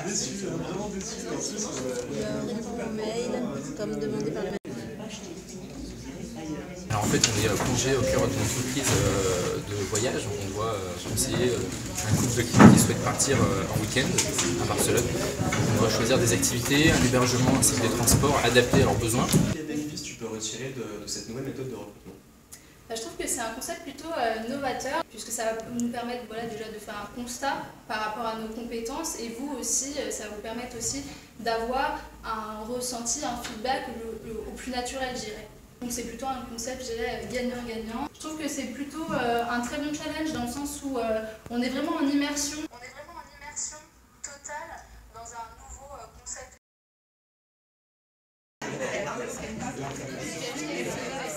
déçu, vraiment déçu. Répondre aux mails, comme demandé par le mail. Alors en fait, on est plongé au cœur d'une entreprise de voyage. On doit conseiller un couple de clients qui souhaitent partir en week-end à Barcelone. On doit choisir des activités, un hébergement ainsi que des transports adaptés à leurs besoins. Quels bénéfices tu peux retirer de cette nouvelle méthode de recrutement? Je trouve que c'est un concept plutôt novateur, puisque ça va nous permettre déjà de faire un constat par rapport à nos compétences, et vous aussi, ça va vous permettre aussi d'avoir un ressenti, un feedback au plus naturel, je dirais. Donc c'est plutôt un concept, je dirais, gagnant-gagnant. Je trouve que c'est plutôt un très bon challenge dans le sens où on est vraiment en immersion. On est vraiment en immersion totale dans un nouveau concept.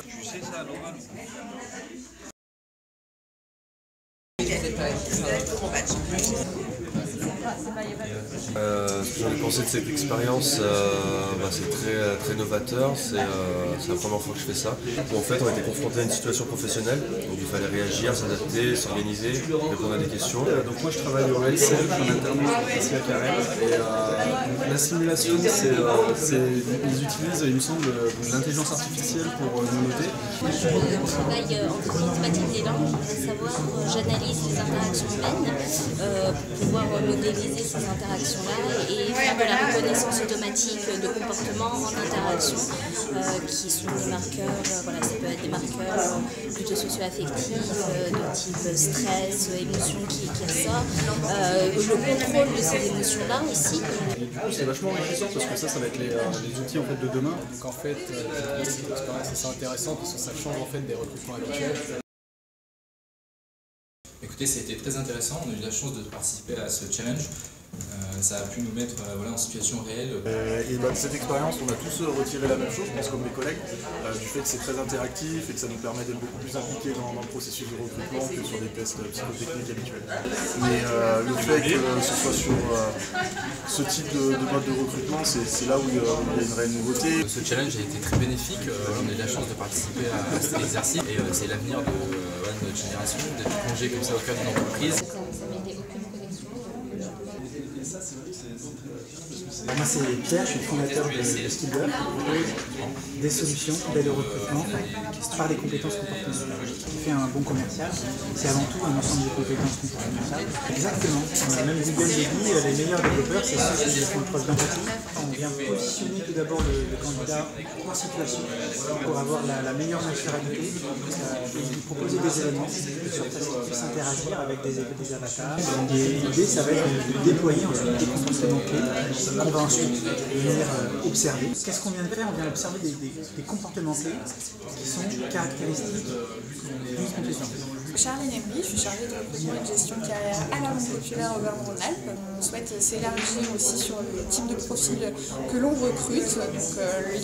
Tu sais ça à l'oral. Ce que j'en ai pensé de cette expérience, c'est très novateur, c'est la première fois que je fais ça. Où, en fait, on a été confronté à une situation professionnelle, donc il fallait réagir, s'adapter, s'organiser, répondre à des questions. Donc moi je travaille au LCF en alternance ici à Carrel, et la simulation, ils utilisent, il me semble, l'intelligence artificielle pour nous noter. Moi je travaille en thématique des langues, à savoir j'analyse les interactions humaines pour pouvoir modéliser ces interactions-là et faire de la reconnaissance automatique de comportements en interaction qui sont des marqueurs, ça peut être des marqueurs plutôt socio-affectifs de type stress, émotion qui ressort, le contrôle de ces émotions-là aussi. Et du coup c'est vachement enrichissant parce que ça va être les outils en fait, de demain. Donc en fait c'est une expérience assez intéressante parce que ça change en fait des recrutements habituels. Écoutez, ça a été très intéressant, on a eu la chance de participer à ce challenge. Ça a pu nous mettre en situation réelle. De cette expérience, on a tous retiré la même chose, je pense comme mes collègues, du fait que c'est très interactif et que ça nous permet d'être beaucoup plus impliqués dans le processus de recrutement que sur des tests psychotechniques habituels. Mais le fait que ce soit sur ce type de mode de recrutement, c'est là où il y a une réelle nouveauté. Ce challenge a été très bénéfique, on a eu la chance de participer à cet exercice et c'est l'avenir de notre génération, d'être plongé comme ça au cœur d'une entreprise. Ça m'aidait aucune connexion. Et ça c'est vrai que c'est très pertinent. Moi c'est Pierre, je suis le fondateur de Skillder, des solutions d'aide au recrutement par les compétences comportementales. Ce qui fait un bon commercial, c'est avant tout un ensemble de compétences comportementales. Exactement, même Google le dit, les meilleurs développeurs c'est ceux qui font preuve d'empathie. On vient positionner tout d'abord le candidat en situation pour avoir la meilleure naturalité et lui proposer des éléments sur place qu'il puisse interagir avec des avatars. Et l'idée ça va être de déployer ensuite des comportements clés qu'on va ensuite venir observer. Qu'est-ce qu'on vient de faire? On vient observer des comportements clés qui sont caractéristiques d'une compétence. Charline Embry, je suis chargée de recrutement et de gestion de carrière à la Banque Populaire Auvergne-Rhône-Alpes. On souhaite s'élargir aussi sur le type de profil que l'on recrute.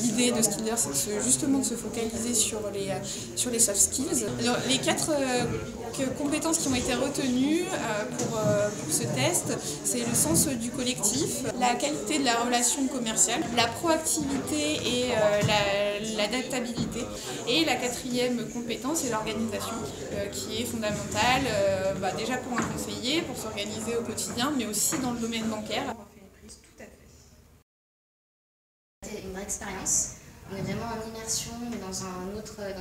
L'idée de Skillder, c'est justement de se focaliser sur les soft skills. Alors, les 4 compétences qui ont été retenues pour ce test, c'est le sens du collectif, la qualité de la relation commerciale, la proactivité et l'adaptabilité. Et la 4e compétence, c'est l'organisation, qui est fondamentale déjà pour un conseiller, pour s'organiser au quotidien, mais aussi dans le domaine bancaire. C'était une vraie expérience. On est vraiment en immersion dans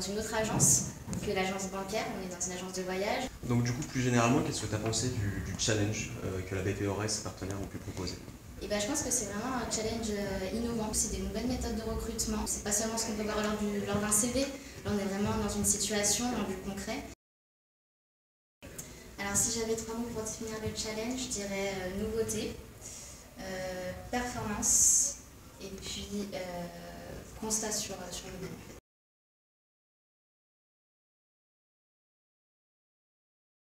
une autre agence que l'agence bancaire, on est dans une agence de voyage. Donc du coup, plus généralement, qu'est-ce que tu as pensé du challenge que la BPORS et ses partenaires ont pu proposer? Et je pense que c'est vraiment un challenge innovant, c'est des nouvelles méthodes de recrutement. C'est pas seulement ce qu'on peut voir lors d'un CV, là on est vraiment dans une situation, dans du concret. Alors si j'avais 3 mots pour définir le challenge, je dirais nouveauté, performance et puis constat sur le domaine.